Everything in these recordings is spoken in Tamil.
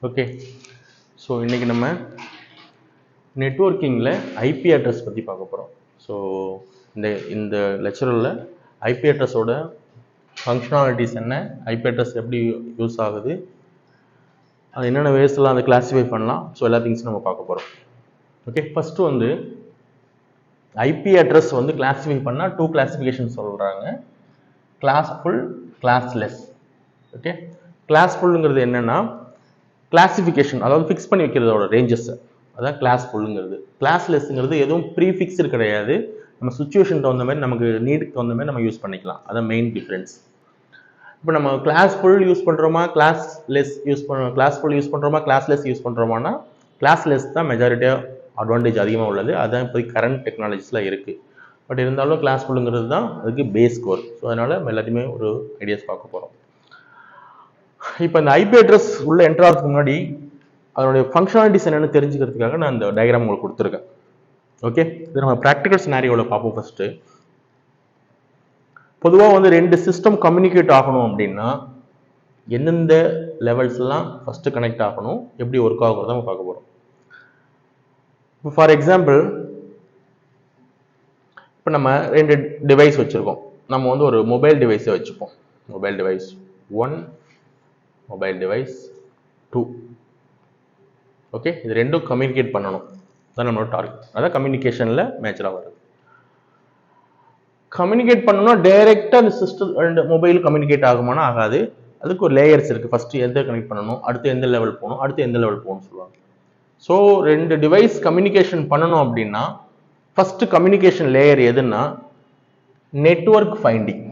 ஓகே, ஸோ இன்றைக்கி நம்ம நெட்வொர்க்கிங்கில் ஐபி அட்ரஸ் பற்றி பார்க்க போகிறோம். ஸோ இந்த லெக்சரில் ஐபி அட்ரஸோட ஃபங்க்ஷனாலிட்டிஸ் என்ன, ஐபி அட்ரஸ் எப்படி யூஸ் ஆகுது, அது என்னென்ன வேஸ்லாம் அதை கிளாஸிஃபை பண்ணலாம், ஸோ எல்லா திங்ஸும் நம்ம பார்க்க போகிறோம். ஓகே, ஃபஸ்ட்டு வந்து ஐபி அட்ரஸ் வந்து கிளாஸிஃபை பண்ணால் 2 கிளாஸிஃபிகேஷன் சொல்கிறாங்க. Classful, classless. ஓகே, கிளாஸ்ஃபுல்லுங்கிறது என்னென்னா கிளாஸிஃபிகேஷன், அதாவது ஃபிக்ஸ் பண்ணி வைக்கிறதோட ரேஞ்சஸ், அதான் கிளாஸ்ஃபுல்லுங்கிறது. கிளாஸ்லெஸ்ங்கிறது எதுவும் ப்ரீஃபிக்ஸ்டு கிடையாது, நம்ம சுச்சுவேஷன் தகுந்த மாதிரி, நமக்கு நீடுக்கு தகுந்த மாதிரி நம்ம யூஸ் பண்ணிக்கலாம். அதான் மெயின் டிஃப்ரென்ஸ். இப்போ நம்ம கிளாஸ்ஃபுல் யூஸ் பண்ணுறோமா, கிளாஸ்லெஸ் யூஸ் பண்ணுறோம், கிளாஸ்ஃபுல் யூஸ் பண்ணுறோமா, கிளாஸ்லெஸ் யூஸ் பண்ணுறோமானா கிளாஸ்லெஸ் தான் மெஜாரிட்டியாக அட்வான்டேஜ் அதிகமாக உள்ளது. அதுதான் இப்போ கரண்ட் டெக்னாலஜிஸில் இருக்குது. பட் இருந்தாலும் கிளாஸ்ஃபுல்லுங்கிறது தான் அதுக்கு பேஸ் கோர். ஸோ அதனால் நம்ம எல்லாத்தையுமே ஒரு ஐடியாஸ் பார்க்க போகிறோம். இப்போ இந்த ஐபி அட்ரஸ் உள்ள என்டர் ஆகிறதுக்கு முன்னாடி அதனுடைய ஃபங்க்ஷனாலிட்டிஸ் என்னென்னு தெரிஞ்சுக்கிறதுக்காக நான் இந்த டயக்ராம் உங்களுக்கு கொடுத்துருக்கேன். ஓகே, இது நம்ம ப்ராக்டிக்கல் சினாரியோவில் பார்ப்போம். ஃபஸ்ட்டு பொதுவாக வந்து 2 சிஸ்டம் கம்யூனிகேட் ஆகணும் அப்படின்னா எந்தெந்த லெவல்ஸ்லாம் ஃபஸ்ட்டு கனெக்ட் ஆகணும், எப்படி ஒர்க் ஆகுறத நம்ம பார்க்க போகிறோம். இப்போ ஃபார் எக்ஸாம்பிள், இப்போ நம்ம 2 டிவைஸ் வச்சுருக்கோம். நம்ம வந்து ஒரு மொபைல் டிவைஸை வச்சுப்போம். Mobile device 1, mobile device 2. Okay, இது ரெண்டும் கம்யூனிகேட் பண்ணணும், தான் நம்மளோட டார்கெட். அதான் கம்யூனிகேஷனில் மேட்சராக வருது. கம்யூனிகேட் பண்ணணும்னா டைரெக்டாக அந்த சிஸ்டம் 2 மொபைல் கம்யூனிகேட் ஆகுமானா ஆகாது. அதுக்கு ஒரு லேயர்ஸ் இருக்குது. ஃபஸ்ட்டு எந்த கனெக்ட் பண்ணணும், அடுத்து எந்த லெவல் போகணும், அடுத்து எந்த லெவல் போகணும்னு சொல்லுவாங்க. ஸோ 2 டிவைஸ் கம்யூனிகேஷன் பண்ணணும் அப்படின்னா ஃபஸ்ட்டு கம்யூனிகேஷன் லேயர் எதுன்னா நெட்வொர்க் ஃபைண்டிங்.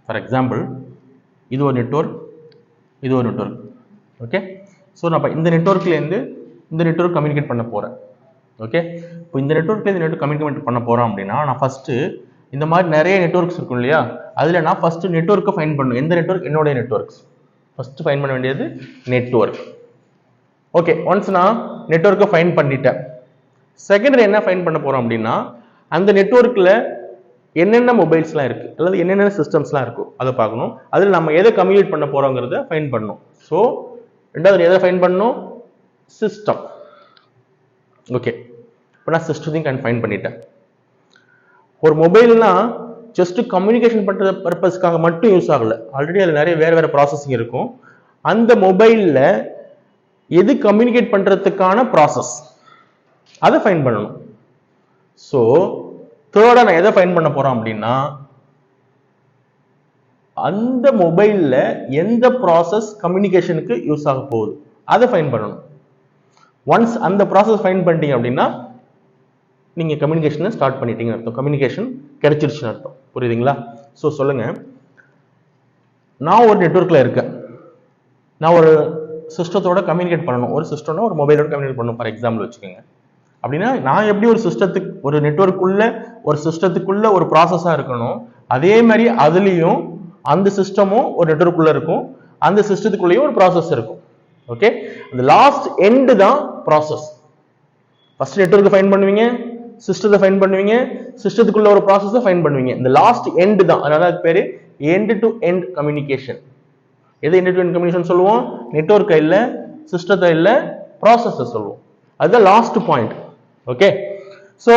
ஃபார் எக்ஸாம்பிள், இது ஒரு நெட்வொர்க், இது ஒரு நெட்வொர்க். ஓகே, ஸோ நான் இந்த நெட்வொர்க்லேருந்து இந்த நெட்வொர்க் கம்யூனிகேட் பண்ண போகிறேன். ஓகே, இப்போ இந்த நெட்வொர்க்லேருந்து இந்த நெட்வொர்க் கம்யூனிகேட் பண்ண போகிறோம் அப்படின்னா நான் ஃபஸ்ட்டு இந்த மாதிரி நிறைய நெட்வொர்க்ஸ் இருக்கும் இல்லையா, அதில் நான் ஃபஸ்ட்டு நெட்வொர்க்கை ஃபைண்ட் பண்ணணும். எந்த நெட்வொர்க் என்னுடைய நெட்வொர்க்ஸ் ஃபஸ்ட்டு ஃபைண்ட் பண்ண வேண்டியது நெட்வொர்க். ஓகே, ஒன்ஸ் நான் நெட்வொர்க்கை ஃபைண்ட் பண்ணிட்டேன், செகண்டரி என்ன ஃபைண்ட் பண்ண போகிறோம் அப்படின்னா அந்த நெட்வொர்க்கில் என்னென்ன மொபைல்ஸ்லாம் இருக்குது அல்லது என்னென்ன சிஸ்டம்ஸ்லாம் இருக்கும் அதை பார்க்கணும். அதில் நம்ம எதை கம்யூனிகேட் பண்ண போகிறோங்கிறத ஃபைண்ட் பண்ணணும். ஸோ ரெண்டாவது எதை ஃபைண்ட் பண்ணணும், சிஸ்டம். ஓகே, இப்போ நான் சிஸ்டத்தையும் ஃபைண்ட் பண்ணிட்டேன். ஒரு மொபைல்னா ஜஸ்ட் கம்யூனிகேஷன் பண்ணுற பர்பஸ்க்காக மட்டும் யூஸ் ஆகலை, ஆல்ரெடி அதில் நிறைய வேறு ப்ராசஸிங் இருக்கும். அந்த மொபைலில் எது கம்யூனிகேட் பண்ணுறதுக்கான ப்ராசஸ் அதை ஃபைண்ட் பண்ணணும். ஸோ தேர்டாக நான் எதை ஃபைண்ட் பண்ண போகிறோம் அப்படின்னா அந்த மொபைலில் எந்த ப்ராசஸ் கம்யூனிகேஷனுக்கு யூஸ் ஆக போகுது அதை ஃபைண்ட் பண்ணணும். ஒன்ஸ் அந்த ப்ராசஸ் ஃபைண்ட் பண்ணிட்டீங்க அப்படின்னா நீங்கள் கம்யூனிகேஷனை ஸ்டார்ட் பண்ணிட்டீங்கன்னு அர்த்தம், கம்யூனிகேஷன் கிடைச்சிருச்சுன்னு அர்த்தம். புரியுதுங்களா? ஸோ சொல்லுங்கள், நான் ஒரு நெட்வொர்க்கில் இருக்கேன், நான் ஒரு சிஸ்டத்தோட கம்யூனிகேட் பண்ணணும். ஒரு சிஸ்டம்னா ஒரு மொபைலோட கம்யூனிகேட் பண்ணணும் ஃபார் எக்ஸாம்பிள் வச்சுக்கோங்க. அப்படின்னா நான் எப்படி ஒரு சிஸ்டத்துக்கு, ஒரு நெட்வொர்க்குள்ள ஒரு சிஸ்டத்துக்குள்ள ஒரு ப்ராசஸாக இருக்கணும், அதே மாதிரி அதுலேயும் அந்த சிஸ்டமும் ஒரு நெட்வொர்க்குள்ள இருக்கும், அந்த சிஸ்டத்துக்குள்ளேயும் ஒரு ப்ராசஸ் இருக்கும். ஓகே, அந்த லாஸ்ட் எண்டு தான் ப்ராசஸ். ஃபர்ஸ்ட் நெட்வொர்க்கை ஃபைண்ட் பண்ணுவீங்க, சிஸ்டத்தை ஃபைண்ட் பண்ணுவீங்க, சிஸ்டத்துக்குள்ள ஒரு ப்ராசஸை ஃபைண்ட் பண்ணுவீங்க. இந்த லாஸ்ட் எண்டு தான், அதனால அது பேர் எண்ட் டு எண்ட் கம்யூனிகேஷன். எது எண்ட் டு எண்ட் கம்யூனிகேஷன் சொல்லுவோம்? நெட்வொர்க்கை இல்லை, சிஸ்டத்தை இல்லை, ப்ராசஸை சொல்லுவோம். அதுதான் லாஸ்ட் பாயிண்ட். ஓகே, ஸோ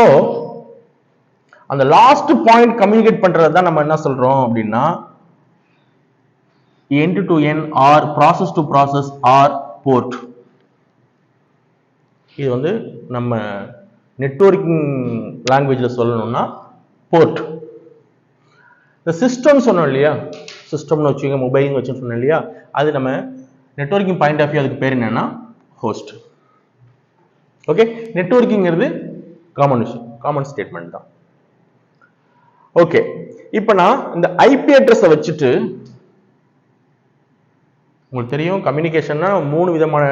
அந்த லாஸ்ட் பாயிண்ட் கம்யூனிகேட் பண்றது தான் நம்ம என்ன சொல்றோம் அப்படின்னா end to end or process to process or port. இது வந்து நம்ம நெட்வொர்க்கிங் லாங்குவேஜில் சொல்லணும்னா போர்ட். இந்த சிஸ்டம் சொன்னோம் இல்லையா, சிஸ்டம்னு வச்சுக்கோங்க, மொபைல்னு வச்சுன்னு சொன்னோம் இல்லையா, அது நம்ம நெட்வொர்க்கிங் பாயிண்ட் ஆஃப் வியூ அதுக்கு பேர் என்னன்னா ஹோஸ்ட். ஓகே, நெட்வொர்க்கிங்கிறது காமன் ஸ்டேட்மெண்ட் தான். ஓகே, இப்போ நான் இந்த ஐபி அட்ரஸை வச்சுட்டு, உங்களுக்கு தெரியும் கம்யூனிகேஷன்னா 3 விதமான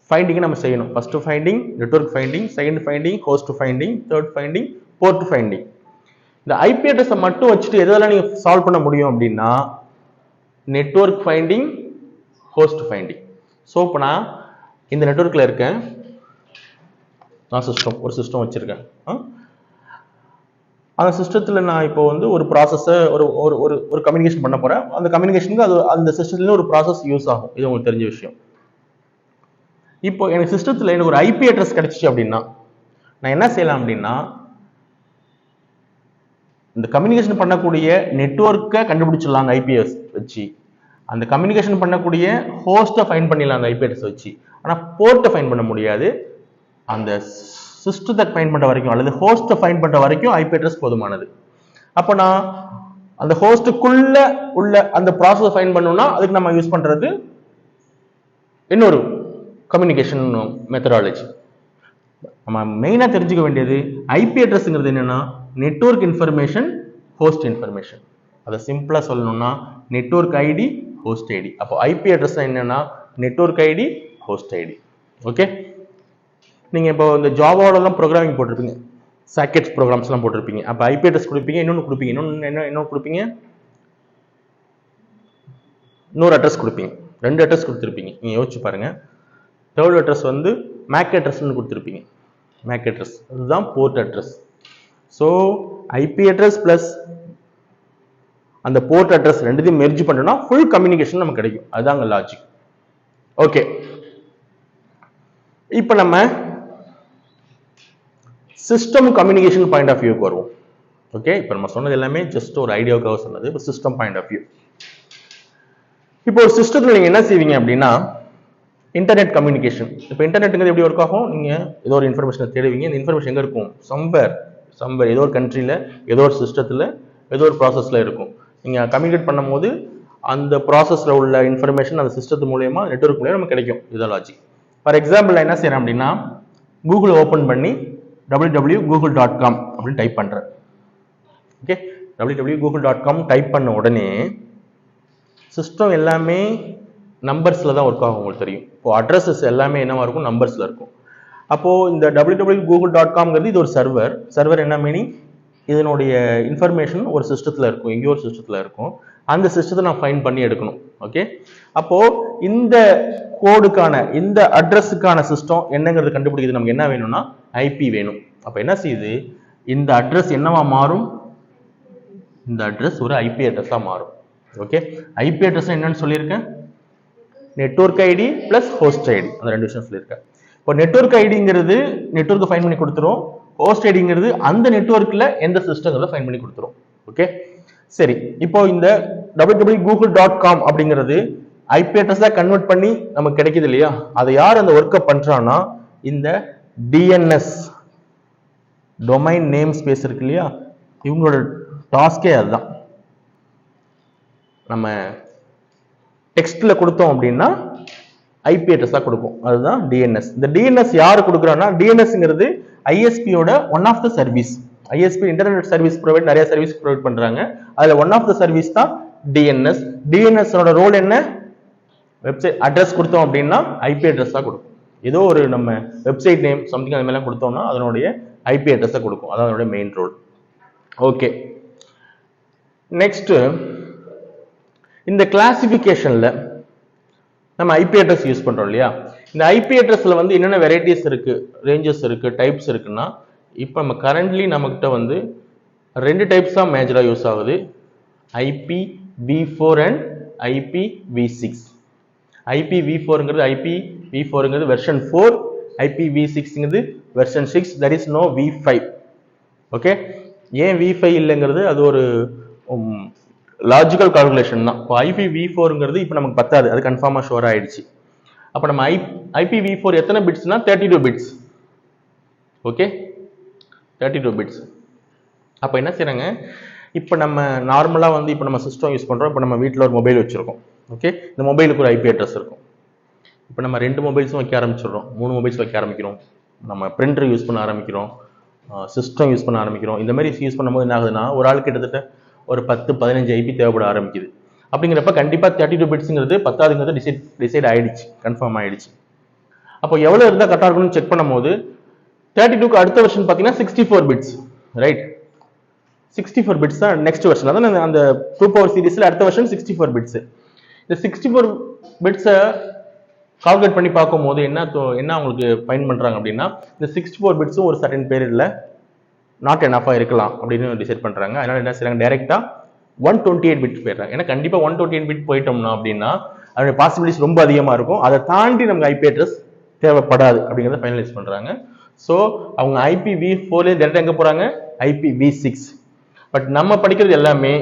ஃபைண்டிங் நம்ம செய்யணும். First finding network finding, second finding host finding, third finding port finding. இந்த ஐபி அட்ரஸை மட்டும் வச்சுட்டு எதெல்லாம் நீங்க சால்வ் பண்ண முடியும் அப்படின்னா network finding, host finding. So இப்போ நான் இந்த நெட்வொர்க்கில் இருக்கேன், நான் ஒரு சிஸ்டம் வச்சிருக்கேன். அந்த சிஸ்டத்தில் நான் இப்போ வந்து ஒரு ப்ராசஸை ஒரு ஒரு ஒரு ஒரு கம்யூனிகேஷன் பண்ண போகிறேன். அந்த கம்யூனிகேஷனுக்கு அது அந்த சிஸ்டத்துலேருந்து ஒரு ப்ராசஸ் யூஸ் ஆகும். இது உங்களுக்கு தெரிஞ்ச விஷயம். இப்போ எனக்கு சிஸ்டத்தில் எனக்கு ஒரு ஐபி அட்ரஸ் கிடைச்சிச்சு அப்படின்னா நான் என்ன செய்யலாம் அப்படின்னா, இந்த கம்யூனிகேஷன் பண்ணக்கூடிய நெட்வொர்க்கை கண்டுபிடிச்சிடலாம் அந்த ஐபிஎஸ் வச்சு. அந்த கம்யூனிகேஷன் பண்ணக்கூடிய ஹோஸ்ட்டை ஃபைன் பண்ணிடலாம் அந்த ஐபி அட்ரஸ் வச்சு. ஆனால் போர்ட்டை ஃபைன் பண்ண முடியாது. அந்த சிஸ்டத்தை ஃபைன் பண்ணுற வரைக்கும் அல்லது ஹோஸ்ட்டை ஃபைன் பண்ணுற வரைக்கும் ஐபி அட்ரஸ் போதுமானது. அப்போ நான் அந்த ஹோஸ்ட்டுக்குள்ள உள்ள அந்த ப்ராசஸை ஃபைன் பண்ணணும்னா அதுக்கு நம்ம யூஸ் பண்ணுறது இன்னொரு கம்யூனிகேஷன் மெத்தடாலஜி. நம்ம மெயினாக தெரிஞ்சுக்க வேண்டியது ஐபி அட்ரஸ்ங்கிறது என்னன்னா நெட்வொர்க் இன்ஃபர்மேஷன், ஹோஸ்ட் இன்ஃபர்மேஷன். அதை சிம்பிளாக சொல்லணும்னா நெட்வொர்க் ஐடி, ஹோஸ்ட் ஐடி. அப்போ ஐபி அட்ரஸ் என்னன்னா network ID, host ID. Okay, நீங்கள் இப்போ இந்த ஜாவாலெலாம் ப்ரோக்ராமிங் போட்டிருப்பீங்க, சாக்கெட்ஸ் ப்ரோக்ராம்ஸ்லாம் போட்டிருப்பீங்க. அப்போ ஐபி அட்ரஸ் கொடுப்பீங்க, இன்னொன்று கொடுப்பீங்க, இன்னொன்று கொடுப்பீங்க, இன்னொரு அட்ரஸ் கொடுப்பீங்க, 2 அட்ரஸ் கொடுத்துருப்பீங்க. நீங்கள் யோசிச்சு பாருங்க. தேர்ட் அட்ரஸ் வந்து மேக் அட்ரஸ்ன்னு கொடுத்துருப்பீங்க. மேக் அட்ரஸ் அதுதான் port address. So IP address plus அந்த போர்ட் அட்ரஸ் ரெண்டுத்தையும் மெர்ஜ் பண்ணோம்னா ஃபுல் கம்யூனிகேஷன் நமக்கு கிடைக்கும். அதுதாங்க லாஜிக். ஓகே, இப்போ நம்ம சிஸ்டம் கம்யூனிகேஷன் பாயிண்ட் ஆஃப் வியூக்கு வருவோம். ஓகே, இப்போ நம்ம சொன்னது எல்லாமே ஜஸ்ட் ஒரு ஐடியாவுக்காக சொன்னது. இப்போ சிஸ்டம் பாயிண்ட் ஆஃப் வியூ. இப்போ ஒரு சிஸ்டத்தில் நீங்கள் என்ன செய்வீங்க அப்படின்னா இன்டர்நெட் கம்யூனிகேஷன். இப்போ இன்டர்நெட்டுங்கிறது எப்படி ஒர்க் ஆகும்? நீங்கள் ஏதோ ஒரு இன்ஃபர்மேஷனை தேடுவீங்க. இந்த இன்ஃபர்மேஷன் எங்கே இருக்கும்? சம்வேர் ஏதோ ஒரு கண்ட்ரியில், ஏதோ ஒரு சிஸ்டத்தில், ஏதோ ஒரு ப்ராசஸில் இருக்கும். நீங்கள் கம்யூனிகேட் பண்ணும் போது அந்த ப்ராசஸில் உள்ள இன்ஃபர்மேஷன் அந்த சிஸ்டத்து மூலயமா, நெட்வொர்க் மூலயமா நமக்கு கிடைக்கும். இதுதான் லாஜிக். ஃபார் எக்ஸாம்பிள் நான் என்ன செய்கிறேன் அப்படின்னா கூகுளை ஓப்பன் பண்ணி www.google.com அப்படின்னு டைப் பண்ணுறேன். ஓகே, www.google.com டைப் பண்ண உடனே சிஸ்டம் எல்லாமே நம்பர்ஸில் தான் ஒர்க் ஆகும். உங்களுக்கு தெரியும். இப்போ அட்ரஸஸ் எல்லாமே என்னவா இருக்கும்? நம்பர்ஸில் இருக்கும். அப்போது இந்த www.google.comங்கிறது இது ஒரு சர்வர். என்ன மீனிங்? இதனுடைய இன்ஃபர்மேஷன் ஒரு சிஸ்டத்தில் இருக்கும், எங்கேயோ ஒரு சிஸ்டத்தில் இருக்கும். அந்த சிஸ்டத்தை நான் ஃபைண்ட் பண்ணி எடுக்கணும். ஓகே, அப்போது இந்த கோடுக்கான, இந்த அட்ரஸுக்கான சிஸ்டம் என்னங்கிறது கண்டுபிடிக்கிறது நமக்கு என்ன வேணும்னா ஐபி வேணும். அப்போ என்ன செய்யுது? இந்த அட்ரஸ் என்னவா மாறும்? இந்த அட்ரஸ் ஒரு ஐபி அட்ரஸாக மாறும். ஓகே, ஐபி அட்ரஸ் என்னன்னு சொல்லியிருக்கேன்? Network ID plus host ID. அந்த 2 விஷயம் சொல்லியிருக்கேன். இப்போ நெட்வொர்க் ஐடிங்கிறது நெட்வொர்க்கை ஃபைன் பண்ணி கொடுத்துரும். ஹோஸ்ட் ஐடிங்கிறது அந்த நெட்வொர்க்கில் எந்த சிஸ்டங்களை ஃபைன் பண்ணி கொடுத்துரும். ஓகே, சரி. இப்போ இந்த www.google.com அப்படிங்கிறது ஐபி அட்ரஸாக கன்வெர்ட் பண்ணி நமக்கு கிடைக்குது இல்லையா? அதை யார் அந்த ஒர்க்கை பண்றான்னா இந்த டிஎன்எஸ், டொமைன் நேம் ஸ்பேஸ் இருக்கு இல்லையா? இவங்களோட டாஸ்கே அதுதான். நம்ம டெக்ஸ்ட்ல கொடுத்தோம் அப்படின்னா ஐபி அட்ரஸா கொடுக்கும். அதுதான் டிஎன்எஸ். இந்த டிஎன்எஸ் யாரு கொடுக்குறான்னா டிஎன்எஸ்ங்கிறது ஐஎஸ்பியோட one of the service. ISP internet service provide, நிறைய சர்வீஸ் ப்ரொவைட் பண்றாங்க. அதுல ஒன் ஆஃப் த சர்வீஸ் தான் டிஎன்எஸ். டிஎன்எஸோட ரோல் என்ன? வெப்சைட் அட்ரஸ் கொடுத்தோம் அப்படின்னா ஐபி அட்ரஸா கொடுக்கும். ஏதோ ஒரு நம்ம வெப்சைட் நேம் சம்திங் அது மாதிரிலாம் கொடுத்தோம்னா அதனுடைய ஐபி அட்ரஸை கொடுக்கும். அதான் அதனுடைய மெயின் ரோல். ஓகே, நெக்ஸ்ட் இந்த கிளாசிபிகேஷன்ல நம்ம ஐபி அட்ரஸ் யூஸ் பண்றோம் இல்லையா? இந்த ஐபி அட்ரஸ்ல வந்து என்னென்ன வெரைட்டிஸ் இருக்கு, ரேஞ்சஸ் இருக்கு, டைப்ஸ் இருக்குன்னா இப்போ நம்ம கரண்ட்லி நம்மகிட்ட வந்து 2 டைப்ஸ் தான் மேஜரா யூஸ் ஆகுது. IPv4 and IPv6. IPv4ங்கிறது IPv4ங்கிறது வெர்ஷன் 4, IPv6ங்கிறது version 6. there is no v5. Okay, ஏன் v5 இல்லைங்கிறது அது ஒரு லாஜிக்கல் கால்குலேஷன் தான். இப்போ IPv4ங்கிறது இப்போ நமக்கு பத்தாது, அது கன்ஃபார்மாக ஷோர் ஆயிடுச்சு. அப்போ நம்ம IPv4 எத்தனை பிட்ஸ்னா 32 பிட்ஸ். Okay, 32 bits. அப்போ என்ன செய்யறாங்க? இப்போ நம்ம நார்மலாக வந்து இப்போ நம்ம சிஸ்டம் யூஸ் பண்ணுறோம். இப்போ நம்ம வீட்டில் ஒரு மொபைல் வச்சுருக்கோம். ஓகே, இந்த மொபைலுக்கு ஒரு ஐபி அட்ரஸ் இருக்கும். இப்போ நம்ம 2 மொபைல்ஸும் வைக்க ஆரம்பிச்சிடுறோம், 3 மொபைல்ஸ் வைக்க ஆரம்பிக்கிறோம், நம்ம பிரிண்டர் யூஸ் பண்ண ஆரம்பிக்கிறோம், சிஸ்டம் யூஸ் பண்ண ஆரம்பிக்கிறோம். இந்த மாதிரி யூஸ் பண்ணும்போது என்ன ஆகுதுன்னா ஒரு ஆள் கிட்டத்தட்ட ஒரு 10-15 ஐபி தேவைப்பட ஆரம்பிக்குது. அப்படிங்கிறப்ப கண்டிப்பாக 32 பிட்ஸுங்கிறது பத்தாதுங்கிறது டிசைட் ஆயிடுச்சு, கன்ஃபார்ம் ஆயிடுச்சு. அப்போ எவ்வளோ இருந்தால் கரெக்டாக இருக்கணும்னு செக் பண்ணும் போது 32க்கு அடுத்த வெர்ஷன் பார்த்தீங்கன்னா 64 பிட்ஸ். ரைட், 64 பிட்ஸ் தான் நெக்ஸ்ட் வெர்ஷன். அதான் அந்த 2 பவர் சீரிஸ்ல அடுத்த வெர்ஷன் 64 பிட்ஸ். இந்த 64 பிட்ஸை கால்குலேட் பண்ணி பார்க்கும்போது என்ன அவங்களுக்கு ஃபைண்ட் பண்றாங்க அப்படின்னா இந்த 64 பிட்ஸும் ஒரு சர்டன் பீரியட்ல நாட் எனஃபா இருக்கலாம் அப்படின்னு டிசைட் பண்றாங்க. அதனால என்ன செய்றாங்க, டைரக்டா 128 பிட் போயிடுறாங்க. ஏன்னா கண்டிப்பா 128 பிட் போயிட்டோம்னா அப்படின்னா அதோட பாசிபிலிட்டிஸ் ரொம்ப அதிகமா இருக்கும். அதை தாண்டி நமக்கு ஐபி அட்ரஸ் தேவைப்படாது அப்படிங்கிறத ஃபைனலைஸ் பண்றாங்க. ஸோ அவங்க IPv4 டேரக்டா எங்க போறாங்க, IPv6. பட் நம்ம படிக்கிறது எல்லாமே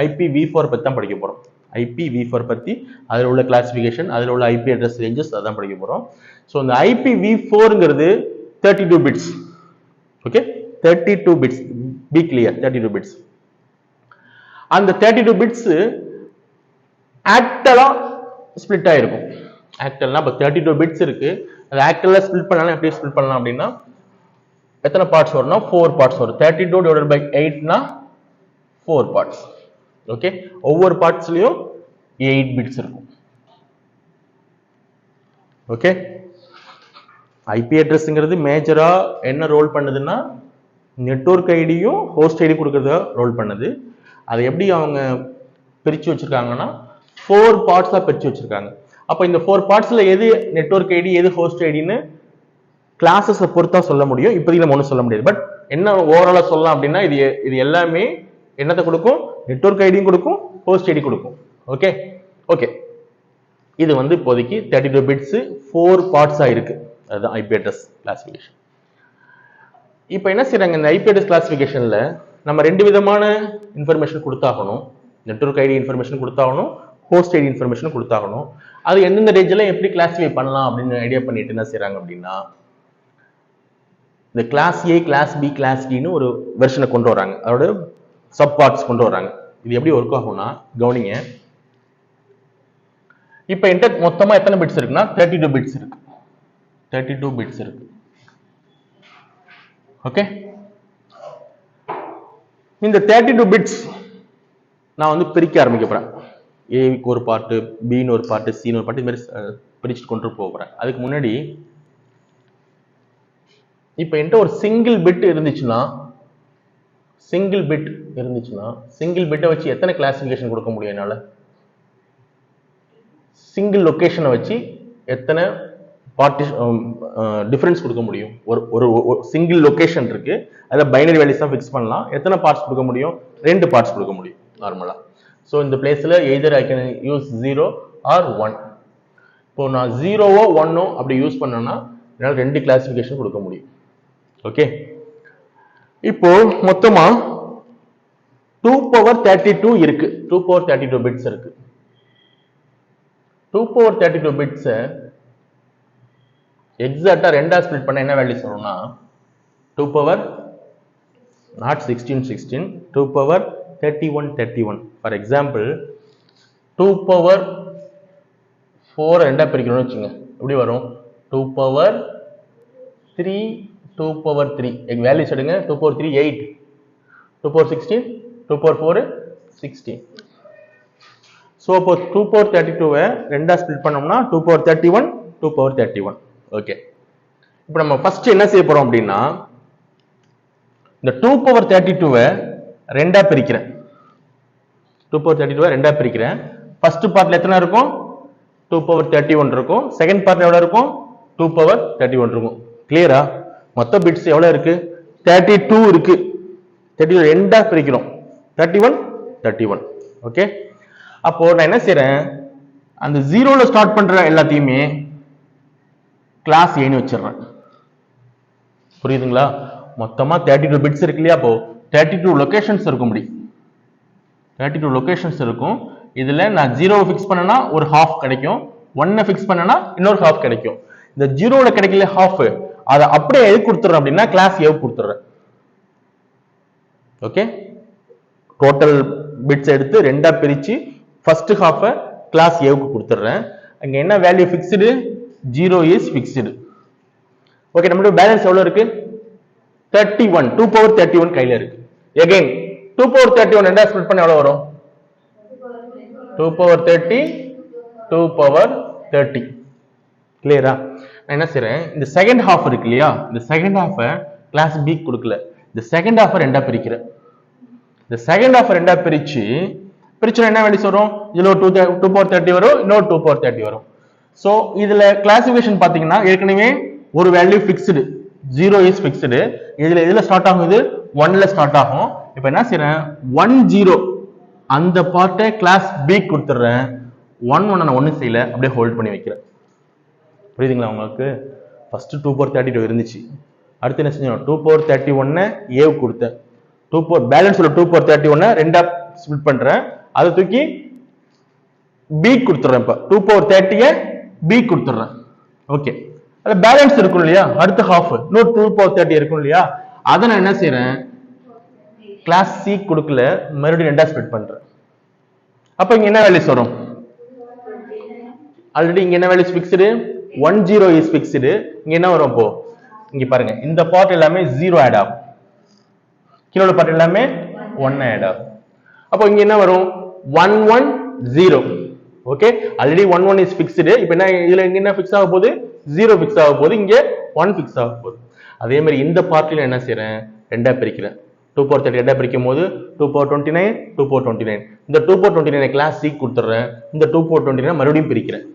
IPv4 பத்தி தான் படிக்க போறோம். IPv4 பத்தி, அதில் உள்ள கிளாசிபிகேஷன், அதில் உள்ள ஐபி அட்ரஸ் ரேஞ்சஸ் அதான் படிக்க போறோம். ஸோ இந்த IPv4ங்கிறது 32 bits. Okay, 32 bits, B clear, 32 bits. அந்த 32 பிட்ஸ் ஆக்டலா ஸ்பிளிட் ஆயிருக்கும். ஆக்டல்னா இப்போ 32 பிட்ஸ் இருக்கு, அது ஆக்டலா ஸ்பிளிட் பண்ணலாம். எப்படி ஸ்பிளிட் பண்ணலாம் அப்படின்னா எத்தனை பார்ட்ஸ் வரும்னா 4 பார்ட்ஸ் வரும். 32 divided by 8னா 4 பார்ட்ஸ். ஓகே, ஒவ்வொரு பார்ட்ஸ்லயும் 8 பிட்ஸ் இருக்கும். ஓகே, ஐபி அட்ரஸ்ங்கிறது மேஜரா என்ன ரோல் பண்ணுதுன்னா நெட்வொர்க் ஐடியும் ஹோஸ்ட் ஐடி கொடுக்கறத ரோல் பண்ணுது. அதை எப்படி அவங்க பிரிச்சு வச்சிருக்காங்கன்னா 4 பார்ட்ஸா பிரிச்சு வச்சிருக்காங்க. அப்ப இந்த 4 பார்ட்ஸ்ல எது நெட்வொர்க் ஐடி எது ஹோஸ்ட் ஐடின்னு கிளாஸஸை பொறுத்தா சொல்ல முடியும். இப்போதைக்கு நம்ம ஒன்றும் சொல்ல முடியாது. பட் என்ன ஓவராலா சொல்லலாம் அப்படின்னா இது எல்லாமே என்னத்தை கொடுக்கும், நெட்வொர்க் ஐடியும் கொடுக்கும், ஹோஸ்ட் ஐடி கொடுக்கும். ஓகே ஓகே, இது வந்து இப்போதைக்கு 32 பிட்ஸ் 4 பார்ட்ஸா இருக்கு. அதுதான் ஐபி அட்ரஸ் கிளாசிபிகேஷன். இப்போ என்ன செய்யறாங்க, இந்த ஐபி அட்ரஸ் கிளாசிபிகேஷன்ல நம்ம 2 விதமான இன்ஃபர்மேஷன் கொடுத்தாகணும். நெட்வொர்க் ஐடி இன்ஃபர்மேஷன் கொடுத்தாகணும், ஹோஸ்ட் ஐடி இன்ஃபர்மேஷன் கொடுத்தாகணும். அது எந்தெந்த ரேஞ்சில் எப்படி கிளாசிஃபை பண்ணலாம் அப்படின்னு ஐடியா பண்ணிட்டு என்ன செய்யறாங்க அப்படின்னா இந்த கிளாஸ் ஏ, கிளாஸ் பி, கிளாஸ் டின்னு ஒரு வெர்ஷனை கொண்டு வராங்க. அதோட சப் பார்ட்ஸ் கொண்டு வராங்க. இது எப்படி ஒர்க் ஆகும்னா கவனிங்க. இப்போ என்கிட்ட மொத்தமா எத்தனை பிட்ஸ் இருக்குன்னா 32 பிட்ஸ் இருக்கு. 32 பிட்ஸ் இருக்கு. ஓகே, இந்த 32 பிட்ஸ் நான் வந்து பிரிக்க ஆரம்பிக்க போறேன். ஏக்கு ஒரு பார்ட்டு, பின்னு ஒரு பார்ட்டு, சின்னு ஒரு பார்ட்டு, இது மாதிரி பிரிச்சுட்டு கொண்டு போகிறேன். அதுக்கு முன்னாடி இப்போ என்கிட்ட ஒரு சிங்கிள் பிட் இருந்துச்சுன்னா சிங்கிள் பிட்டை வச்சு எத்தனை கிளாசிஃபிகேஷன் கொடுக்க முடியும் என்னால? சிங்கிள் லொகேஷனை வச்சு எத்தனை டிஃபரன்ஸ் கொடுக்க முடியும்? ஒரு சிங்கிள் லொகேஷன் இருக்கு, அதில் பைனரி வேல்யூஸ் தான் ஃபிக்ஸ் பண்ணலாம். எத்தனை பார்ட்ஸ் கொடுக்க முடியும்? 2 பார்ட்ஸ் கொடுக்க முடியும் நார்மலா. ஸோ இந்த பிளேஸ்ல either I can use 0 or 1. இப்போ நான் 0வோ 1ஓ அப்படி யூஸ் பண்ணேன்னா என்னால் 2 கிளாசிஃபிகேஷன் கொடுக்க முடியும். ஓகே, இப்போ மொத்தமா 2^32 இருக்கு. 2^32 பிட்ஸ் இருக்கு. 2^32 பிட்ஸ் எக்ஸாக்டா 2ஆ ஸ்ப்ளிட் பண்ண என்ன வேல்யூ சொல்லும்னா 2^16 2^31 ஃபார் எக்ஸாம்பிள் 2^4 2ஆ பிரிக்கணும்னு வச்சுங்க. எப்படி வரும்? 2^3 2^3 வேல்யூஸ் எடுங்க. 2^3 8, 2^16 2^4 16. ஸோ இப்போ 2^32 2ஆ ஸ்ப்ளிட் பண்ணோம்னா 2^31 2^31. ஓகே, இப்போ நம்ம ஃபர்ஸ்ட் என்ன செய்ய போறோம் அப்படின்னா இந்த 2^32 2ஆ பிரிக்கிறேன். 2^32 2ஆ பிரிக்கிறேன். ஃபர்ஸ்ட் பார்ட்ல எத்தனை இருக்கும்? 2^31 இருக்கும். செகண்ட் பார்ட்ல எவ்வளவு இருக்கும்? 2^31 இருக்கும். கிளியரா? மொத்த பிட்ஸ் எவ்வளவு இருக்கு? 32 இருக்கு. 32 2ஆ பிரிக்கிறோம். 31 31. ஓகே, அப்போ நான் என்ன செய்றேன், அந்த 0ல ஸ்டார்ட் பண்ற எல்லாத்தையுமே கிளாஸ் ஏன்னு வச்சிடுறேன். புரியுதுங்களா? மொத்தமா 32 பிட்ஸ் இருக்கு இல்லையா? அப்போ 32 லொகேஷன்ஸ் இருக்கும். 32 லொகேஷன்ஸ் இருக்கும். இதுல நான் 0 ஃபிக்ஸ் பண்ணனா ஒரு ஹாஃப் கிடைக்கும், 1 ஃபிக்ஸ் பண்ணனா இன்னொரு ஹாஃப் கிடைக்கும். இந்த 0ல கிடைக்கல ஹாஃப், அதை அப்படியே எது கொடுத்துறேன் அப்படின்னா கிளாஸ் ஏ கொடுத்துறேன். ஓகே, டோட்டல் பிட்ஸ் எடுத்து 2ஆ பிரிச்சு ஃபர்ஸ்ட் ஹாஃபை கிளாஸ் ஏவுக்கு கொடுத்துறேன். அங்க என்ன value fixed? 0 is fixed. Okay, நம்மளுடைய பேலன்ஸ் எவ்வளவு இருக்கு? 31. 2^31 கையில இருக்கு. எகைன் 2^31 2ஆ ஸ்ப்ளிட் பண்ண எவ்வளவு வரும்? 2^30 2^30. கிளியரா? நான் என்ன செய்றேன், இந்த செகண்ட் ஹாஃப் இருக்கு இல்லையா, இந்த செகண்ட் ஹாஃபை கிளாஸ் பி கொடுக்கல, இந்த செகண்ட் ஹாஃபை 2ஆ பிரிக்கிறேன். இந்த செகண்ட் ஹாஃப் 2ஆ பிரிச்சு என்ன வேல்யூஸ் வரும்? இதுல 2^30 வரும், இன்னொரு 2^30 வரும். சோ இதுல கிளாசிஃபிகேஷன் பாத்தீங்கன்னா ஏற்கனவே ஒரு வேல்யூ ஃபிக்ஸ்டு, 0 இஸ் ஃபிக்ஸ்டு. இதுல ஸ்டார்ட் ஆகுது 1ல ஸ்டார்ட் ஆகும். இப்போ என்ன செய்றேன் 1 0 அந்த பார்ட்டை கிளாஸ் B கொடுத்துறேன். 1 1 நான் ஒன்றும் செய்யல, அப்படியே ஹோல்ட் பண்ணி வைக்கிறேன். புரியுதுங்களா உங்களுக்கு? ஃபர்ஸ்ட் 2 power 32 இருந்துச்சு. அடுத்து என்ன செஞ்சோம் 2 power 31 A கொடுத்தேன். 2 power பேலன்ஸ் உள்ள 2 power 31 ரெண்டா ஸ்ப்ளிட் பண்றேன். அதை தூக்கி B கொடுத்துறேன். இப்போ 2 power 30 B கொடுத்துறேன். ஓகே, அது பேலன்ஸ் இருக்கும் இல்லையா, அடுத்த ஹாஃப் இன்னொரு 2 power 30 இருக்கும் இல்லையா, அதை நான் என்ன செய்யறேன் கிளாஸ் C கொடுக்கல, மறுபடியும் ரெண்டா ஸ்ப்ளிட் பண்றேன். அப்ப இங்க என்ன வேல்யூஸ் வரும்? ஆல்ரெடி இங்க என்ன வேல்யூஸ் ஃபிக்ஸ்டு 1 0 இஸ் ஃபிக்ஸ்டு. இங்க என்ன வரும்? அப்போ இங்க பாருங்க, இந்த பார்ட் எல்லாமே 0 ஆட் ஆகும், கீழ உள்ள பார்ட் எல்லாமே 1 ஆட் ஆகும். அப்போ இங்க என்ன வரும் 1 1 0. Okay, already 1 1 is fixed. இப்போ என்ன இதுல இங்க என்ன ஃபிக்ஸ் ஆக போகுது 0 ஃபிக்ஸ் ஆக போகுது, இங்க 1 ஃபிக்ஸ் ஆக போகுது. அதே மாதிரி இந்த பார்ட்ல என்ன செய்றேன் ரெண்டா பிரிக்கிறேன். 2 power 30 ரெண்டா பிரிக்கும் போது 2 power 29 2 power 29. இந்த 2 power 29 கிளாஸ் C கொடுத்துறேன். இந்த 2 power 29 மறுபடியும் பிரிக்கிறேன்.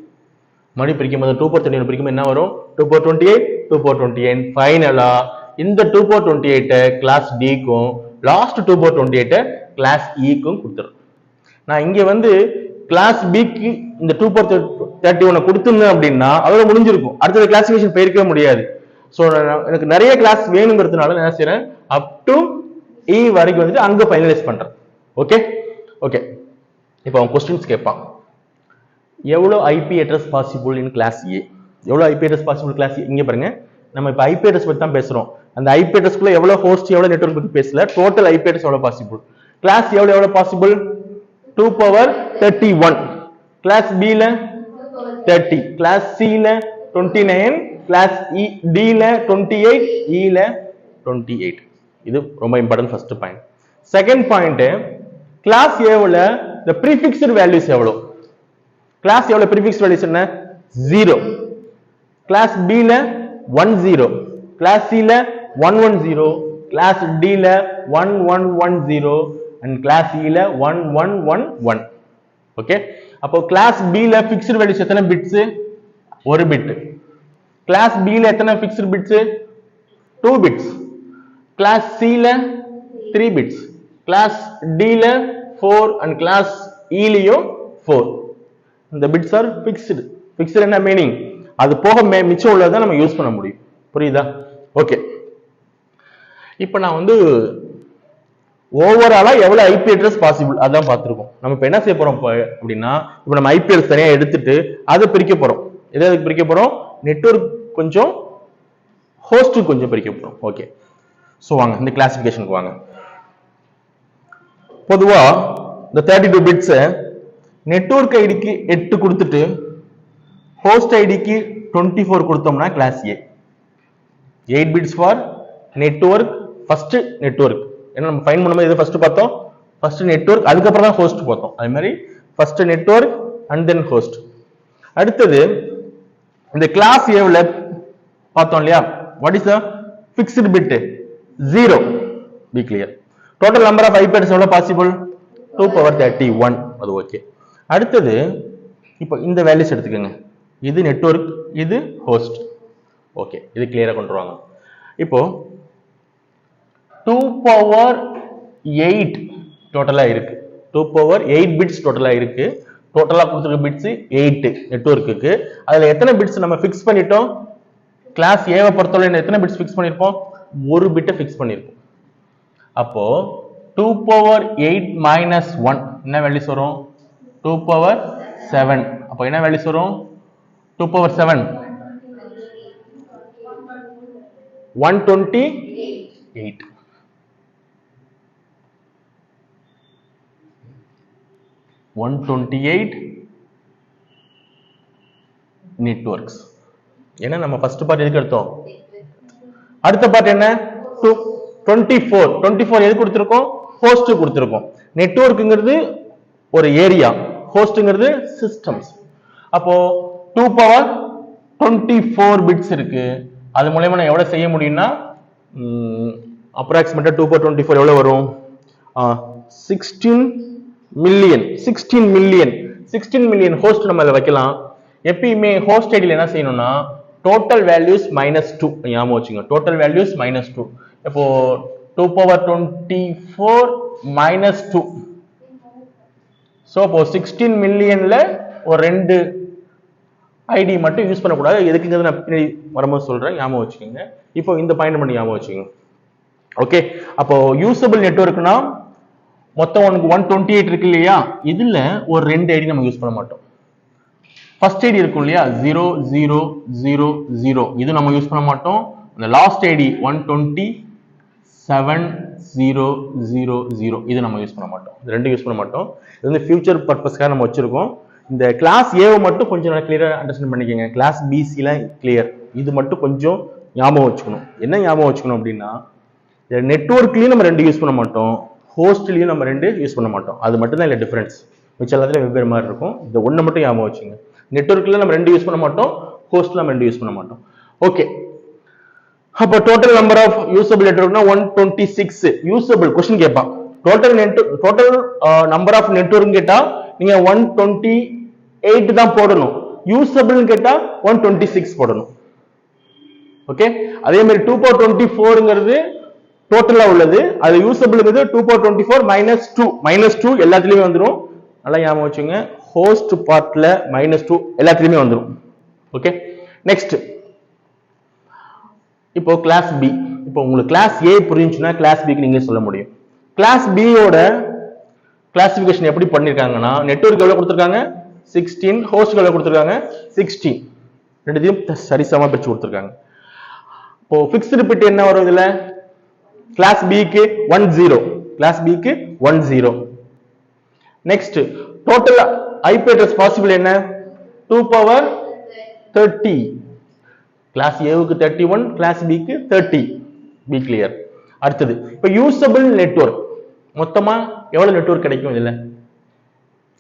மறுபடியும் பிரிக்கும் போது 2 power 39 பிரிக்கும் என்ன வரும் 2 power 28 2 power 28. ஃபைனலா இந்த 2 power 28 கிளாஸ் D க்கும் லாஸ்ட் 2 power 28 கிளாஸ் E க்கும் கொடுத்துறேன். நான் இங்க வந்து கிளாஸ் B க்கு இந்த 2 power 31 கொடுத்துருந்தேன் அப்படின்னா அதோட முடிஞ்சிருக்கும், அடுத்த கிளாசிஃபிகேஷன் போயிருக்கவே முடியாது. சோ எனக்கு நிறைய கிளாஸ் வேணுங்கிறதுனால என்ன செய்றேன் அப் டு E வரைக்கும் வந்துட்டு அங்க ஃபைனலைஸ் பண்றேன். ஓகே ஓகே, இப்போ அவன் क्वेश्चंस கேட்பான். எவ்வளவு IP address possible in class A? எவ்வளவு IP address possible class A? இங்க பாருங்க, நம்ம இப்ப ஐபி அட்ரஸ் பத்தி தான் பேசுறோம். அந்த ஐபி அட்ரஸ்க்குள்ள எவ்வளவு ஹோஸ்ட் எவ்வளவு நெட்வொர்க் பத்தி பேசல, டோட்டல் ஐபி அட்ரஸ் எவ்வளவு பாசிபிள். கிளாஸ் எவ்வளவு பாசிபிள் 2 power 31, கிளாஸ் B ல 30, கிளாஸ் C ல 29, கிளாஸ் D ல 28, E ல 28. இது ரொம்ப important first point. Second point, class A ல the prefixed values எவ்வளவு? கிளாஸ் A ல prefixed values என்ன 0, கிளாஸ் B ல 10, கிளாஸ் C ல 110, கிளாஸ் D ல 1110 and கிளாஸ் E ல 1111. ஓகே, அப்போ கிளாஸ் B ல fixed values எத்தனை பிட்ஸ்? ஒரு பிட். கிளாஸ் B ல எத்தனை fixed bits? 2 bits. Class C ல 3 பிட்ஸ், கிளாஸ் D ல 4 and கிளாஸ் E லயும் 4. இந்த பிட்ஸ் ஆர் ஃபிக்ஸ்டு. ஃபிக்ஸ்டு என்ன மீனிங்? அது போக மிச்சம் உள்ளதை நம்ம யூஸ் பண்ண முடியும். புரியுதா? ஓகே, இப்போ நான் வந்து ஓவராலா எவ்வளவு ஐபி அட்ரஸ் பாசிபிள் அதான் பார்த்திருக்கோம். நம்ம இப்போ என்ன செய்ய போறோம் அப்படின்னா, இப்போ நம்ம ஐபி அட்ரஸ் தனியா எடுத்துட்டு அதை பிரிக்க போறோம். எதாவது பிரிக்க போறோம், நெட்வொர்க் கொஞ்சம் ஹோஸ்ட் கொஞ்சம் பிரிக்க போறோம். ஓகே, சோ வாங்க இந்த கிளாசிஃபிகேஷனுக்கு வாங்க. பொதுவா இந்த 32 பிட்ஸ் நெட்வொர்க் ஐடிக்கு 8 கொடுத்துட்டு ஹோஸ்ட் ஐடிக்கு 24 கொடுத்தோம்னா class A. 8 bits for network, first network. ஏன்னா நம்ம ஃபைன் பண்ணும்போது எது ஃபர்ஸ்ட் பார்த்தோம், ஃபர்ஸ்ட் நெட்வொர்க், அதுக்கப்புறம் தான் ஹோஸ்ட் பார்த்தோம். அதே மாதிரி first network and then host. அடுத்தது இந்த கிளாஸ் A ல பார்த்தோம் இல்லையா, what is the fixed bit 0. Be clear. Total number of IP address எவ்வளவு பாசிபிள் 2 power 31. அது ஓகே. அடுத்தது இப்போ இந்த வேல்யூஸ் எடுத்துக்கோங்க, இது நெட்வொர்க், இது ஹோஸ்ட். ஓகே, இது கிளியரா கொண்டு வாங்க. இப்போ 2 power 8 டோட்டலா இருக்கு, 2 power 8 பிட்ஸ் டோட்டலா இருக்கு. டோட்டலா கொடுத்திருக்க பிட்ஸ் 8 நெட்வொர்க்குக்கு. அதுல எத்தனை பிட்ஸ் நம்ம ஃபிக்ஸ் பண்ணிட்டோம்? கிளாஸ் A வை பொறுத்தவரை எத்தனை பிட்ஸ் ஃபிக்ஸ் பண்ணிருப்போம்? ஒரு பிட்டை ஃபிக்ஸ் பண்ணிருப்போம். அப்போ 2 power 8 minus 1 என்ன வேல்யூஸ் வரும்? 2 power 7. அப்போ என்ன வேல்யூஸ் வரும்? 2 power 7 128. நெட்வொர்க்ஸ். ஏன்னா நம்ம ஃபர்ஸ்ட் பார்ட் எதுக்கு எடுத்தோம்? அடுத்த பார்ட் என்ன 24 எது கொடுத்திருக்கோம்? ஹோஸ்ட் கொடுத்திருக்கோம். நெட்வொர்க்ங்கிறது ஒரு ஏரியா, ஹோஸ்ட்ங்கிறது சிஸ்டம்ஸ். அப்போ 2 power 24 பிட்ஸ் இருக்கு. அது மூலமா நான் எவ்வளவு செய்ய முடியும்னா அப்ராக்சிமேட்டா 2 power 24 எவ்வளவு வரும்? 16 மில்லியன் ஹோஸ்ட் நம்ம அதுல வைக்கலாம். எப்பயுமே ஹோஸ்ட் ஐடியில் என்ன செய்யணும்னா டோட்டல் வேல்யூஸ் -2 ஞாபகம் வச்சுங்க. Total values -2. இப்போ 2 power 24 minus 2. ஸோ இப்போ 16 மில்லியன்ல ஒரு 2 ஐடி மட்டும் யூஸ் பண்ணக்கூடாது. எதுக்குங்கிறது நான் பின்னாடி வரும்போது சொல்றேன், ஞாபகம் வச்சுக்கோங்க. இப்போ இந்த பாயிண்ட் மட்டும் ஞாபகம் வச்சுக்கோங்க. ஓகே, அப்போ யூசபிள் நெட்வொர்க்னா மொத்தம் உனக்கு 128 இருக்கு இல்லையா, இதுல ஒரு 2 ஐடி நம்ம யூஸ் பண்ண மாட்டோம். ஃபர்ஸ்ட் ஐடி இருக்கும் இல்லையா 0000, இது நம்ம யூஸ் பண்ண மாட்டோம். அந்த லாஸ்ட் ஐடி 127,000 இது நம்ம யூஸ் பண்ண மாட்டோம். இது ரெண்டு யூஸ் பண்ண மாட்டோம். இது வந்து ஃபியூச்சர் பர்பஸ்க்காக நம்ம வச்சிருக்கோம். இந்த கிளாஸ் ஏவை மட்டும் கொஞ்சம் கிளியரா அண்டர்ஸ்டாண்ட் பண்ணிக்கோங்க. கிளாஸ் பிசில கிளியர், இது மட்டும் கொஞ்சம் ஞாபகம் வச்சுக்கணும். என்ன ஞாபகம் வச்சுக்கணும் அப்படின்னா, நெட்வொர்க்லயும் நம்ம 2 யூஸ் பண்ண மாட்டோம், ஹோஸ்ட்லயும் நம்ம 2 யூஸ் பண்ண மாட்டோம். அது மட்டும் தான் இல்ல டிஃபரன்ஸ். மிச்ச எல்லாத்துலயும் வெவ்வேறு மாதிரி இருக்கும். இந்த ஒண்ணு மட்டும் ஞாபகம் வச்சுங்க. நெட்வொர்க்ல நம்ம 2 யூஸ் பண்ண மாட்டோம், ஹோஸ்ட்ல நம்ம 2 யூஸ் பண்ண மாட்டோம். ஓகே, அப்போ டோட்டல் நம்பர் ஆஃப் யூசபிள் நெட்வொர்க்னா 126. யூசபிள் கொஸ்டின் கேட்பான், டோட்டல் நம்பர் ஆஃப் நெட்வொர்க் கேட்டா நீங்க 128 தான் போடணும். யூசபிள் கேட்டா 126 போடணும். ஓகே, அதே மாதிரி 2 power 24ங்கிறது டோட்டலா உள்ளது, அது யூசபிள்ங்கிறது 2 power 24 -2 எல்லாத்துலயுமே வந்துரும். நல்லா ஞாபகம் வச்சுங்க. ஹோஸ்ட் பார்ட்ல -2 எல்லாத்துலயுமே வந்துரும். ஓகே, நெக்ஸ்ட் இப்போ கிளாஸ் பி. இப்போ உங்களுக்கு கிளாஸ் ஏ புரிஞ்சுச்சுன்னா கிளாஸ் பிக்கு நீங்க சொல்ல முடியும். கிளாஸ் பி யோட கிளாசிபிகேஷன் எப்படி பண்ணிருக்காங்கன்னா, நெட்வொர்க் எவ்வளவு கொடுத்திருக்காங்க 16, ஹோஸ்ட் எவ்வளவு கொடுத்திருக்காங்க 16, ரெண்டுத்தையும் சரிசமமா பிரிச்சு கொடுத்திருக்காங்க. இப்போ ஃபிக்ஸ்டு பிட் என்ன வரும் இதுல, கிளாஸ் பிக்கு 10, கிளாஸ் பிக்கு 10. Next total IP address possible என்ன, 2 power 30. கிளாஸ் ஏவுக்கு 31, கிளாஸ் பிக்கு 30. B clear. அடுத்தது இப்போ யூசபிள் நெட்வொர்க், மொத்தமா எவ்வளவு நெட்வொர்க் கிடைக்கும் இதுல.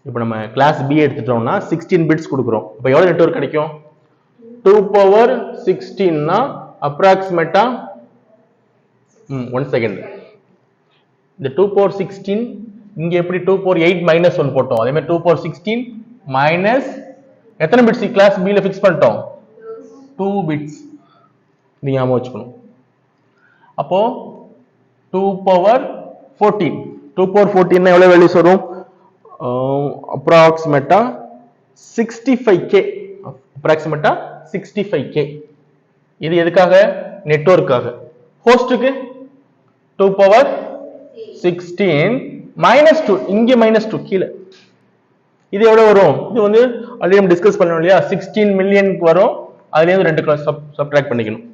இப்போ நம்ம கிளாஸ் பி எடுத்துட்டோம்னா 16 பிட்ஸ் கொடுக்குறோம். இப்போ எவ்வளவு நெட்வொர்க் கிடைக்கும், 2 power 16னா அப்ராக்சிமேட்டா 1 செகண்ட். இந்த 2 power 16 இங்க எப்படி 2 power 8 -1 போட்டோம், அதே மாதிரி 2 power 16 மைனஸ் எத்தனை பிட்ஸ் கிளாஸ் பி ல ஃபிக்ஸ் பண்ணிட்டோம், 2 பிட்ஸ். நீங்க ஞாபகம் வச்சுக்கணும். அப்போ 2 power 14, 2 power 14 னா எவ்வளவு வேல்யூஸ் வரும், அப்ராக்சிமேட்டா 65k, அப்ராக்சிமேட்டா 65k. இது எதுக்காக, நெட்வொர்க்காக. ஹோஸ்டுக்கு 2 power 16 -2, இங்க -2 கீழே. இது எவ்வளவு வரும், இது வந்து ஆல்ரெடி நம்ம டிஸ்கஸ் பண்ணோம் இல்லையா, 16 மில்லியனுக்கு வரும். அதுல இருந்து 2 கிளாஸ் சப்ட்ராக்ட் பண்ணிக்கணும்.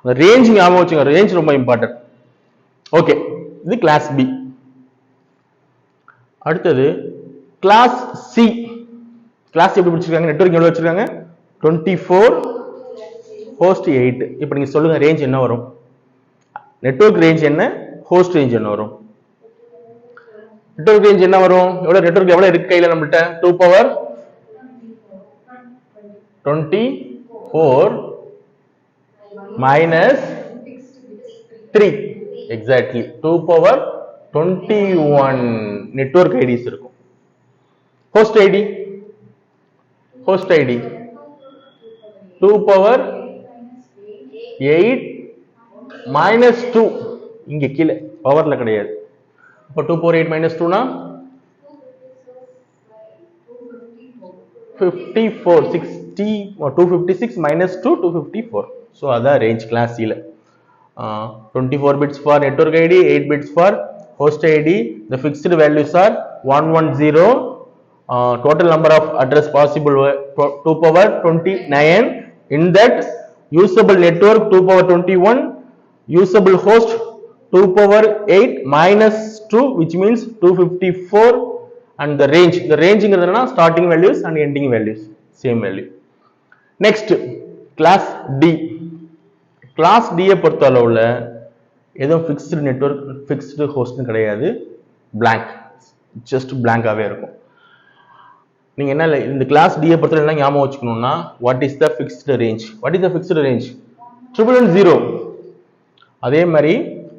அந்த ரேஞ்ச் ஞாபகம் வச்சுங்க, ரேஞ்ச் ரொம்ப இம்பார்ட்டன்ட். ஓகே, இது கிளாஸ் பி. அடுத்தது கிளாஸ் சி. கிளாஸ் எப்படி பிடிச்சிருக்காங்க, நெட்வொர்க் எவ்வளவு வச்சிருக்காங்க 24, ஹோஸ்ட் 8. இப்போ நீங்க சொல்லுங்க ரேஞ்ச் என்ன வரும், நெட்வொர்க் ரேஞ்ச் என்ன, ஹோஸ்ட் ரேஞ்ச் என்ன வரும். நெட்வொர்க் ரேஞ்ச் என்ன வரும், எவ்வளவு நெட்வொர்க் எவ்வளவு இருக்கு கையில நம்மள்ட்ட, 2 power 24 -3, exactly 2 power 21 network IDs இருக்கும். ஹோஸ்ட் ஐடி 2 power 8 -2, இங்க கீழே பவர்ல கிடையாது. அப்போ 2 power 8 -2 னா 54, 60, 256 -2, 254. So அதான் ரேஞ்ச் கிளாஸ் சி ல. 24 bits for network ID, 8 bits for host ID. The fixed values are 110. Total number of address possible 2 power 29. In that usable network 2 power 21, usable host 2 power 8 -2, which means 254. And the range is starting values and ending values, same value. Next, class D. Class D பொறுத்த அளவுல எதுவும் fixed network, fixed host கிடையாது, blank, just blank ஆவே இருக்கும். நீங்க என்ன இந்த கிளாஸ் D பொறுத்த என்ன ஞாபகம் வச்சுக்கணும்னா, what is the fixed range, 110. அதே மாதிரி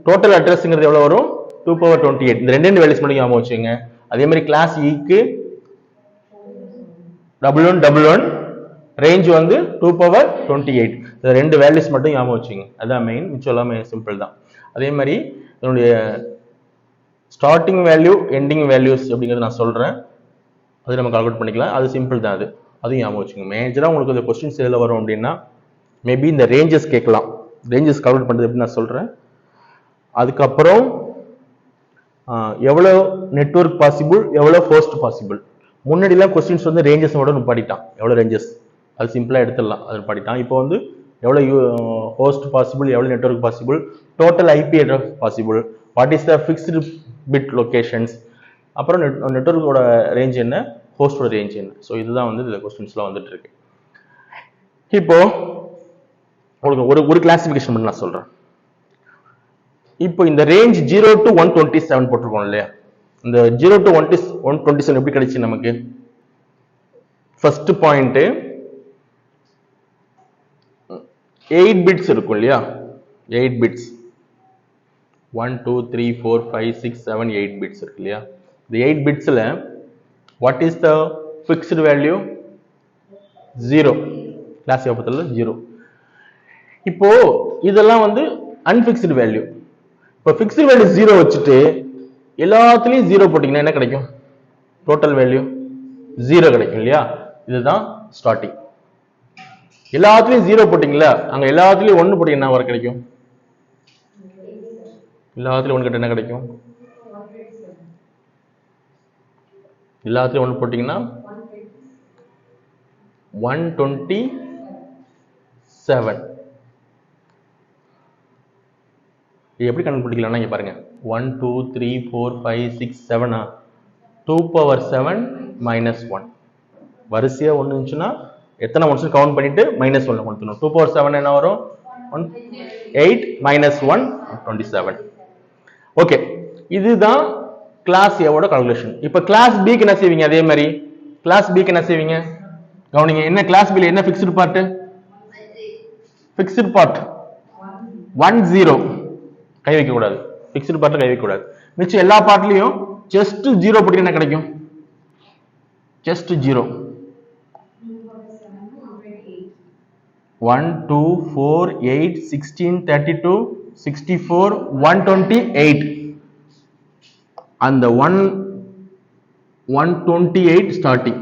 டோட்டல் அட்ரஸ்ங்கிறது எவ்வளவு வரும், 2 power 28. இந்த ரெண்டு வேல்யூஸ் மட்டும் ஞாபகம் வச்சுங்க. அதே மாதிரி கிளாஸ் E க்கு 1111, ரேஞ்ச் வந்து 2 power 28. இந்த ரெண்டு வேல்யூஸ் மட்டும் ஞாபகம் வச்சுங்க, அதான் மெயின். மிச்சம் எல்லாமே சிம்பிள் தான். அதே மாதிரி என்னுடைய ஸ்டார்டிங் வேல்யூ எண்டிங் வேல்யூஸ் அப்படிங்கிறது நான் சொல்கிறேன். அது நம்ம கால்குலேட் பண்ணிக்கலாம். அது சிம்பிள் தான். அதுவும் ஞாபகம் வச்சுக்கோங்க. மேஜராக உங்களுக்கு இந்த கொஸ்டின்ஸ் எதில் வரும் அப்படின்னா மேபி இந்த ரேஞ்சஸ் கேட்கலாம். ரேஞ்சஸ் கால்குலேட் பண்ணுறது எப்படி நான் சொல்கிறேன். அதுக்கப்புறம் எவ்வளோ நெட்வொர்க் பாசிபிள், எவ்வளோ ஹோஸ்ட் பாசிபிள். முன்னாடிலாம் கொஸ்டின்ஸ் வந்து ரேஞ்சஸோட படிட்டான். எவ்வளோ ரேஞ்சஸ் அது சிம்பிளாக எடுத்துடலாம், அது படிட்டான். இப்போ வந்து எவ்வளோ ஹோஸ்ட் பாசிபிள், எவ்வளோ network possible, total IP address possible, what is the fixed bit locations, அப்புறம் நெட்வொர்க்கோட ரேஞ்ச் என்ன, ஹோஸ்டோட ரேஞ்ச் என்ன. ஸோ இதுதான் வந்து இந்த கொஸ்டின்ஸ்லாம் வந்துட்டு இருக்கு. இப்போ உங்களுக்கு ஒரு கிளாசிஃபிகேஷன் பண்ணி நான் சொல்றேன். இப்போ இந்த ரேஞ்ச் 0 to 127 போட்டிருக்கோம் இல்லையா, இந்த 0 to 127 எப்படி கிடைச்சு நமக்கு? ஃபர்ஸ்ட் பாயிண்ட் 8 பிட்ஸ் இருக்கும் இல்லையா, 8 பிட்ஸ் 1 2 3 4 5 6 7 8 பிட்ஸ் இருக்கு இல்லையா. இந்த 8 பிட்ஸ்ல what is the fixed value? 0. Class பக்கத்துல 0. இப்போ இதெல்லாம் வந்து அன்பிக்ஸ்டு வேல்யூ. இப்போ ஃபிக்ஸ்டு வேல்யூ 0 வச்சுட்டு எல்லாத்துலயும் 0 போட்டீங்கன்னா என்ன கிடைக்கும்? டோட்டல் வேல்யூ 0 கிடைக்கும் இல்லையா. இதுதான் ஸ்டார்டிங். எல்லாத்துலயும் 0 போட்டீங்களா, அங்க எல்லாத்துலயும் 1 போட்டீங்கன்னா வர கிடைக்கும். எல்லாத்துலயும் 1 கிட்ட என்ன கிடைக்கும்? எல்லாத்துலயும் 1 போட்டீங்கன்னா 127. எப்படி கண்டுபிடிக்கலாம்னா இங்க பாருங்க, 1 2 3 4 5 6 7 2 power 7 minus 1. வரிசையா 1 இருந்துச்சுன்னா எத்தனை ஒன்ஸ் கவுண்ட் பண்ணிட்டு மைனஸ் 1 கொடுத்துணும். 2 power 7 என்ன வரும்? 8 minus 1 27. ஓகே, இதுதான் கிளாஸ் ஏவோட கால்குலேஷன். இப்போ கிளாஸ் பிக்கு என்ன செய்வீங்க? அதே மாதிரி கிளாஸ் பிக்கு என்ன செய்வீங்க? கவனிங்க, என்ன கிளாஸ் பில என்ன ஃபிக்ஸ்டு பார்ட்? ஃபிக்ஸ்டு பார்ட் 1 0 கை வைக்க கூடாது. ஃபிக்ஸ்டு பார்ட்ல கை வைக்க கூடாது. மிச்சம் எல்லா பார்ட்லயும் ஜஸ்ட் 0 போட்டு என்ன கிடைக்கும்? ஜஸ்ட் 0. 1 2 4 8 16 32 64 128. அந்த 128 ஸ்டார்டிங்.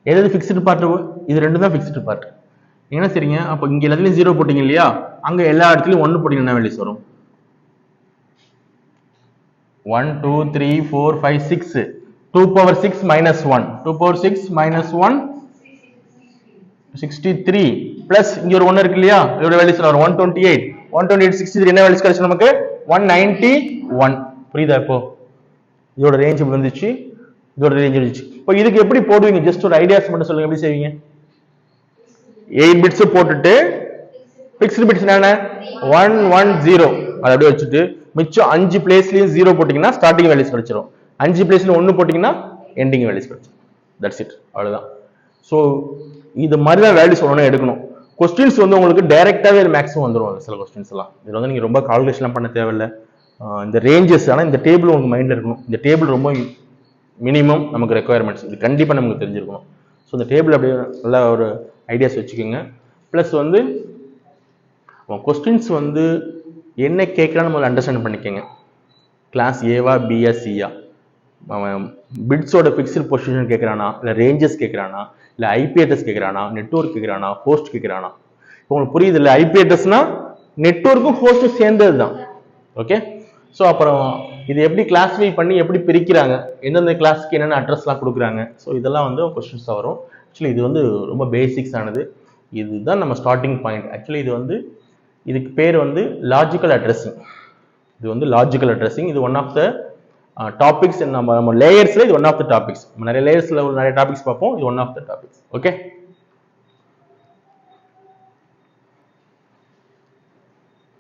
எது ஃபிக்ஸ்டு பார்ட்? இது ரெண்டு தான் ஃபிக்ஸ்டு பார்ட். என்ன சரிங்க, அப்போ இங்க எல்லாத்துலயும் 0 போட்டீங்க இல்லையா, அங்க எல்லா இடத்துலயும் 1 போட்டீங்கன்னா என்ன வேல்யூஸ் வரும்? 1 2 3 4 5 6 2 power 6 minus 1 2 power 6 minus 1 63 plus இங்க ஒரு 1 இருக்கு இல்லையா, இதோட வேல்யூஸ் வரும் 128 63 என்ன வேல்யூஸ் கிடைச்சு நமக்கு? 191. புரியுதா? இப்போ இதோட ரேஞ்ச் வந்துச்சு, இதோட ரேஞ்ச் வந்துச்சு. இப்போ இதுக்கு எப்படி போடுவீங்க? ஜஸ்ட் ஒரு ஐடியாஸ் மட்டும் சொல்லுங்க, எப்படி செய்வீங்க? 8 பிட்ஸ் போட்டுட்டு ஃபிக்ஸ்டு பிட்ஸ் என்ன? 110 அதை அப்படியே வச்சுட்டு மிச்சம் 5 பிளேஸ்லயும் 0 போட்டீங்கன்னா ஸ்டார்டிங் வேல்யூஸ் கிடைச்சிரும். 5 பிளேஸ்ல 1 போட்டீங்கன்னா எண்டிங் வேல்யூஸ் கிடைச்சிரும். தட்ஸ் இட், அவ்வளவுதான். ஸோ இது மாதிரி தான் வேல்யூஸ் ஒன்று எடுக்கணும். கொஸ்டின்ஸ் வந்து உங்களுக்கு டைரக்டாவே மேக்ஸிமம் வந்துடும். சில கொஸ்டின்ஸ் எல்லாம் இதில் வந்து நீங்க ரொம்ப கால்குலேஷன் பண்ண தேவையில்லை. இந்த ரேஞ்சஸ், ஆனால் இந்த டேபிள் உங்களுக்கு மைண்ட்ல இருக்கணும். இந்த டேபிள் ரொம்ப மினிமம் நமக்கு ரெக்குயர்மெண்ட்ஸ், இது கண்டிப்பாக நமக்கு தெரிஞ்சிருக்கணும். ஸோ இந்த டேபிள் அப்படியே நல்லா ஒரு ஐடியாஸ் வச்சுக்கோங்க. ப்ளஸ் வந்து கொஸ்டின்ஸ் வந்து என்ன கேட்கலான்னு நம்ம அண்டர்ஸ்டாண்ட் பண்ணிக்கோங்க. கிளாஸ் ஏவா பியா சியா, பிட்ஸோட ஃபிக்ஸ்டு பொசிஷன் கேட்குறானா, இல்லை ரேஞ்சஸ் கேட்குறானா, இல்லை ஐபி அட்ரஸ் கேட்குறானா, நெட்வொர்க் கேட்குறானா, ஹோஸ்ட் கேட்குறானா. உங்களுக்கு புரியுது இல்லை? ஐபி அட்ரஸ்னா நெட்வொர்க்கும் ஹோஸ்ட்டும் சேர்ந்தது தான். ஓகே, ஸோ அப்புறம் இது எப்படி கிளாஸிஃபை பண்ணி எப்படி பிரிக்கிறாங்க, எந்தெந்த கிளாஸ்க்கு என்னென்ன அட்ரஸ்லாம் கொடுக்குறாங்க, ஸோ இதெல்லாம் வந்து கொஸ்டின்ஸாக வரும். ஆக்சுவலி இது வந்து ரொம்ப பேசிக்ஸ் ஆனது. இதுதான் நம்ம ஸ்டார்டிங் பாயிண்ட். ஆக்சுவலி இது வந்து இதுக்கு பேர் வந்து லாஜிக்கல் அட்ரஸிங். இது வந்து லாஜிக்கல் அட்ரஸிங். இது ஒன் ஆஃப் த டாபிக்ஸ். நம்ம லேயர்ஸ்ல இது ஒன் ஆஃப் த டாபிக்ஸ். நம்ம நிறைய லேயர்ஸ்ல நிறைய டாபிக்ஸ் பார்ப்போம். இது one of the topics. Okay.